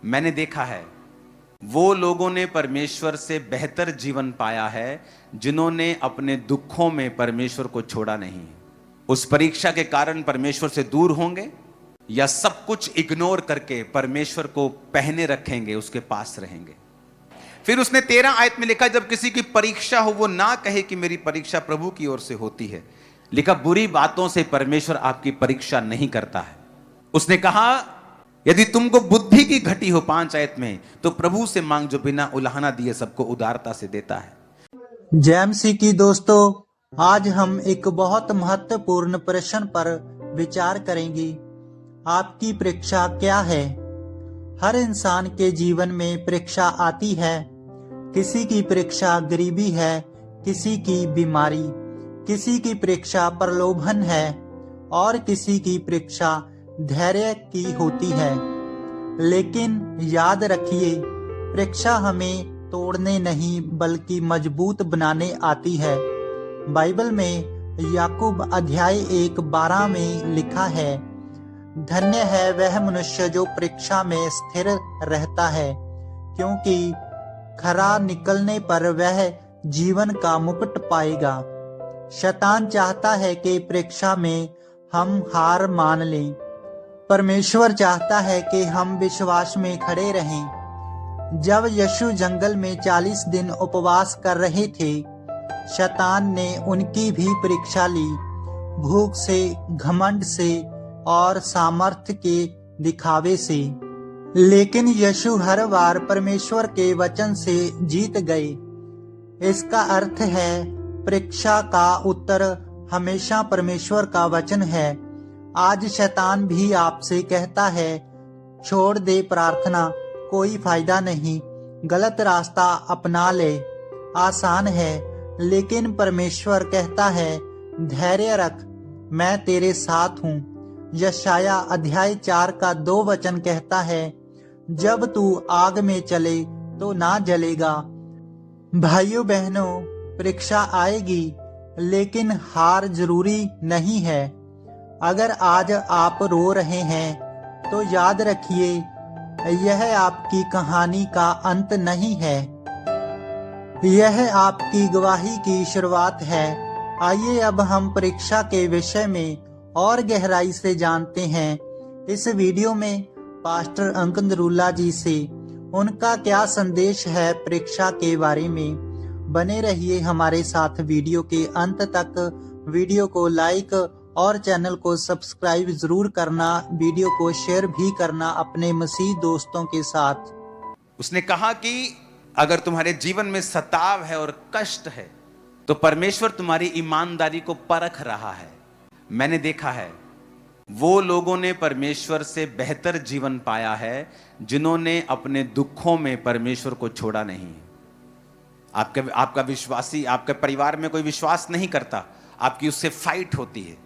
मैंने देखा है वो लोगों ने परमेश्वर से बेहतर जीवन पाया है जिन्होंने अपने दुखों में परमेश्वर को छोड़ा नहीं। उस परीक्षा के कारण परमेश्वर से दूर होंगे या सब कुछ इग्नोर करके परमेश्वर को पहने रखेंगे, उसके पास रहेंगे। फिर उसने 13 आयत में लिखा, जब किसी की परीक्षा हो वो ना कहे कि मेरी परीक्षा प्रभु की ओर से होती है। लिखा, बुरी बातों से परमेश्वर आपकी परीक्षा नहीं करता है। उसने कहा, यदि तुमको बुद्धि की घटी हो 5 आयत में, तो प्रभु से मांग जो बिना उलाहना दिए सबको उदारता से देता है। जय मसीह की दोस्तों, आज हम एक बहुत महत्वपूर्ण प्रश्न पर विचार करेंगे। आपकी परीक्षा क्या है? हर इंसान के जीवन में परीक्षा आती है। किसी की परीक्षा गरीबी है, किसी की बीमारी, किसी की परीक्षा प्रलोभन है और किसी की परीक्षा धैर्य की होती है। लेकिन याद रखिए, परीक्षा हमें तोड़ने नहीं बल्कि मजबूत बनाने आती है। बाइबल में याकूब अध्याय 1:12 में लिखा है, धन्य है वह मनुष्य जो परीक्षा में स्थिर रहता है, क्योंकि खरा निकलने पर वह जीवन का मुकुट पाएगा। शैतान चाहता है कि परीक्षा में हम हार मान लें। परमेश्वर चाहता है कि हम विश्वास में खड़े रहें। जब यीशु जंगल में 40 दिन उपवास कर रहे थे, शैतान ने उनकी भी परीक्षा ली, भूख से, घमंड से और सामर्थ्य के दिखावे से। लेकिन यीशु हर बार परमेश्वर के वचन से जीत गए। इसका अर्थ है, परीक्षा का उत्तर हमेशा परमेश्वर का वचन है। आज शैतान भी आपसे कहता है, छोड़ दे प्रार्थना, कोई फायदा नहीं, गलत रास्ता अपना ले, आसान है। लेकिन परमेश्वर कहता है, धैर्य रख, मैं तेरे साथ हूँ। यशाया अध्याय 4 का 2 वचन कहता है, जब तू आग में चले तो ना जलेगा। भाइयों बहनों, परीक्षा आएगी, लेकिन हार जरूरी नहीं है। अगर आज आप रो रहे हैं तो याद रखिए, यह आपकी कहानी का अंत नहीं है, यह आपकी गवाही की शुरुआत है। आइए अब हम परीक्षा के विषय में और गहराई से जानते हैं। इस वीडियो में पास्टर अंकन नरूला जी से उनका क्या संदेश है परीक्षा के बारे में। बने रहिए हमारे साथ वीडियो के अंत तक। वीडियो को लाइक और चैनल को सब्सक्राइब जरूर करना, वीडियो को शेयर भी करना अपने मसीह दोस्तों के साथ। उसने कहा कि अगर तुम्हारे जीवन में सताव है और कष्ट है तो परमेश्वर तुम्हारी ईमानदारी को परख रहा है। मैंने देखा है वो लोगों ने परमेश्वर से बेहतर जीवन पाया है जिन्होंने अपने दुखों में परमेश्वर को छोड़ा नहीं। आपका विश्वासी, आपके परिवार में कोई विश्वास नहीं करता, आपकी उससे फाइट होती है।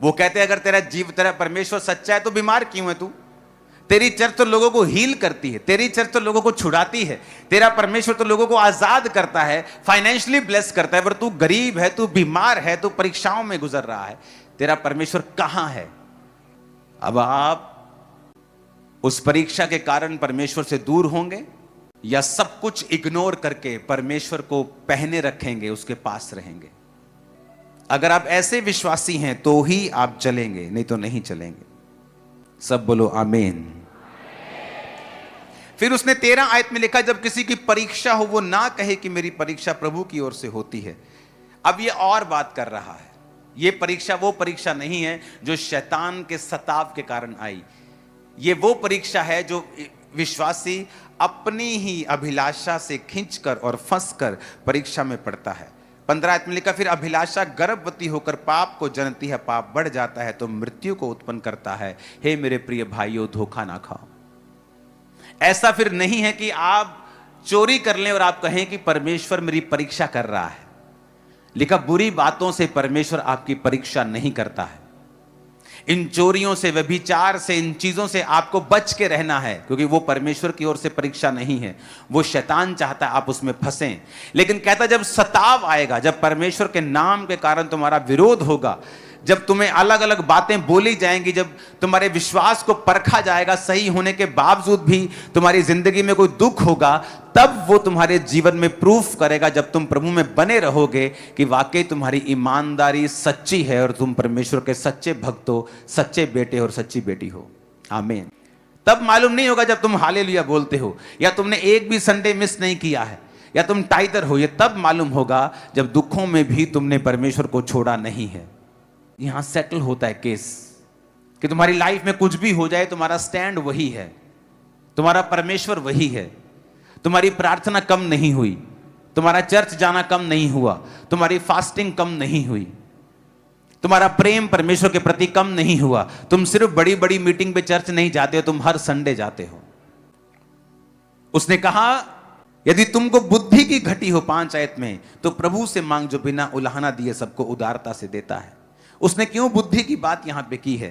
वो कहते हैं, अगर तेरा परमेश्वर सच्चा है तो बीमार क्यों है तू? तेरी चर्च तो लोगों को हील करती है, तेरी चर्च तो लोगों को छुड़ाती है, तेरा परमेश्वर तो लोगों को आजाद करता है, फाइनेंशियली ब्लेस करता है, पर तू गरीब है, तू बीमार है, तू परीक्षाओं में गुजर रहा है। तेरा परमेश्वर कहां है? अब आप उस परीक्षा के कारण परमेश्वर से दूर होंगे या सब कुछ इग्नोर करके परमेश्वर को पहने रखेंगे, उसके पास रहेंगे। अगर आप ऐसे विश्वासी हैं तो ही आप चलेंगे, नहीं तो नहीं चलेंगे। सब बोलो आमीन। फिर उसने 13 आयत में लिखा, जब किसी की परीक्षा हो वो ना कहे कि मेरी परीक्षा प्रभु की ओर से होती है। अब ये और बात कर रहा है, ये परीक्षा वो परीक्षा नहीं है जो शैतान के सताव के कारण आई। ये वो परीक्षा है जो विश्वासी अपनी ही अभिलाषा से खींचकर और फंसकर परीक्षा में पड़ता है। 15 आयत में लिखा, फिर अभिलाषा गर्भवती होकर पाप को जनती है, पाप बढ़ जाता है तो मृत्यु को उत्पन्न करता है। हे मेरे प्रिय भाइयों, धोखा ना खाओ। ऐसा फिर नहीं है कि आप चोरी कर लें और आप कहें कि परमेश्वर मेरी परीक्षा कर रहा है। लिखा, बुरी बातों से परमेश्वर आपकी परीक्षा नहीं करता है। इन चोरियों से, व्यभिचार से, इन चीजों से आपको बच के रहना है, क्योंकि वो परमेश्वर की ओर से परीक्षा नहीं है, वो शैतान चाहता है आप उसमें फंसें। लेकिन कहता, जब सताव आएगा, जब परमेश्वर के नाम के कारण तुम्हारा विरोध होगा, जब तुम्हें अलग अलग बातें बोली जाएंगी, जब तुम्हारे विश्वास को परखा जाएगा, सही होने के बावजूद भी तुम्हारी जिंदगी में कोई दुख होगा, तब वो तुम्हारे जीवन में प्रूफ करेगा, जब तुम प्रभु में बने रहोगे, कि वाकई तुम्हारी ईमानदारी सच्ची है और तुम परमेश्वर के सच्चे भक्त हो, सच्चे बेटे और सच्ची बेटी हो। आमीन। तब मालूम नहीं होगा जब तुम हालेलुया बोलते हो, या तुमने एक भी संडे मिस नहीं किया है, या तुम टाइटर हो, ये तब मालूम होगा जब दुखों में भी तुमने परमेश्वर को छोड़ा नहीं है। यहां सेटल होता है केस, कि तुम्हारी लाइफ में कुछ भी हो जाए, तुम्हारा स्टैंड वही है, तुम्हारा परमेश्वर वही है। तुम्हारी प्रार्थना कम नहीं हुई, तुम्हारा चर्च जाना कम नहीं हुआ, तुम्हारी फास्टिंग कम नहीं हुई, तुम्हारा प्रेम परमेश्वर के प्रति कम नहीं हुआ। तुम सिर्फ बड़ी बड़ी मीटिंग पे चर्च नहीं जाते हो, तुम हर संडे जाते हो। उसने कहा यदि तुमको बुद्धि की घटी हो 5 आयत में, तो प्रभु से मांग जो बिना उलाहना दिए सबको उदारता से देता है। उसने क्यों बुद्धि की बात यहां पे की है?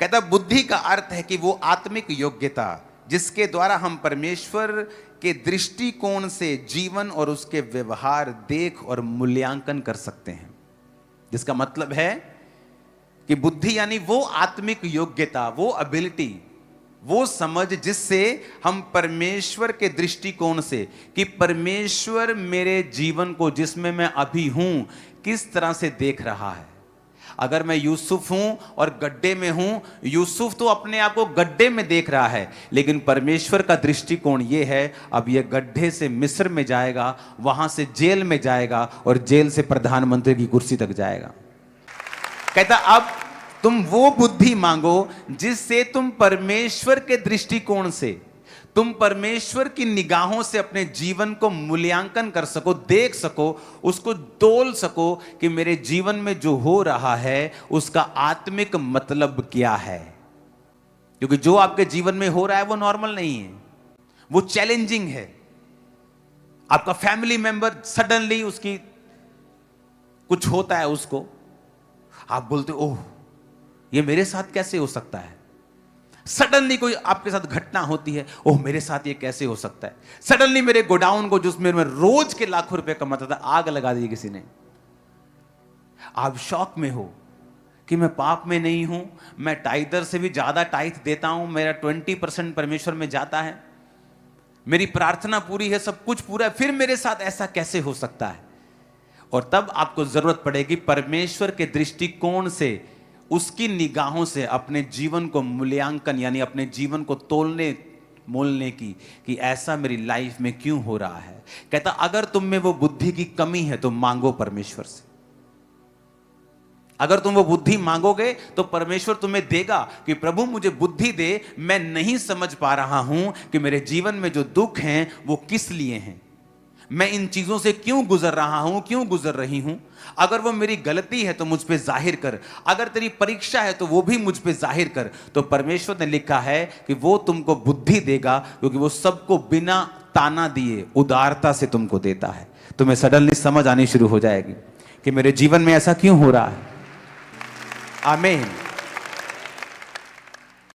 कहता बुद्धि का अर्थ है कि वो आत्मिक योग्यता जिसके द्वारा हम परमेश्वर के दृष्टिकोण से जीवन और उसके व्यवहार देख और मूल्यांकन कर सकते हैं। जिसका मतलब है कि बुद्धि यानी वो आत्मिक योग्यता, वो एबिलिटी, वो समझ जिससे हम परमेश्वर के दृष्टिकोण से, कि परमेश्वर मेरे जीवन को जिसमें मैं अभी हूं किस तरह से देख रहा है। अगर मैं यूसुफ हूं और गड्ढे में हूं, यूसुफ तो अपने आप को गड्ढे में देख रहा है, लेकिन परमेश्वर का दृष्टिकोण यह है अब यह गड्ढे से मिस्र में जाएगा, वहां से जेल में जाएगा और जेल से प्रधानमंत्री की कुर्सी तक जाएगा। कहता अब तुम वो बुद्धि मांगो जिससे तुम परमेश्वर के दृष्टिकोण से, तुम परमेश्वर की निगाहों से अपने जीवन को मूल्यांकन कर सको, देख सको, उसको तोल सको कि मेरे जीवन में जो हो रहा है उसका आत्मिक मतलब क्या है। क्योंकि जो आपके जीवन में हो रहा है वो नॉर्मल नहीं है, वो चैलेंजिंग है। आपका फैमिली मेंबर सडनली उसकी कुछ होता है, उसको आप बोलते ओह ये मेरे साथ कैसे हो सकता है। सडनली कोई आपके साथ घटना होती है, ओह मेरे साथ ये कैसे हो सकता है। सडनली मेरे गोडाउन को जिसमें मैं रोज के लाखों रुपए कमाता था, आग लगा दी किसी ने। आप शॉक में हो कि मैं पाप में नहीं हूं, मैं टाइदर से भी ज्यादा टाइथ देता हूं, मेरा 20% परमेश्वर में जाता है, मेरी प्रार्थना पूरी है, सब कुछ पूरा है, फिर मेरे साथ ऐसा कैसे हो सकता है। और तब आपको जरूरत पड़ेगी परमेश्वर के दृष्टिकोण से, उसकी निगाहों से अपने जीवन को मूल्यांकन यानी अपने जीवन को तोलने मोलने की, कि ऐसा मेरी लाइफ में क्यों हो रहा है। कहता अगर तुम में वो बुद्धि की कमी है तो मांगो परमेश्वर से। अगर तुम वो बुद्धि मांगोगे तो परमेश्वर तुम्हें देगा कि प्रभु मुझे बुद्धि दे, मैं नहीं समझ पा रहा हूं कि मेरे जीवन में जो दुख हैं वो किस लिए हैं, मैं इन चीजों से क्यों गुजर रहा हूं, क्यों गुजर रही हूं। अगर वो मेरी गलती है तो मुझ पे जाहिर कर, अगर तेरी परीक्षा है तो वो भी मुझ पे जाहिर कर। तो परमेश्वर ने लिखा है कि वो तुमको बुद्धि देगा, क्योंकि वो सबको बिना ताना दिए उदारता से तुमको देता है। तुम्हें सडनली समझ आनी शुरू हो जाएगी कि मेरे जीवन में ऐसा क्यों हो रहा है। आमीन।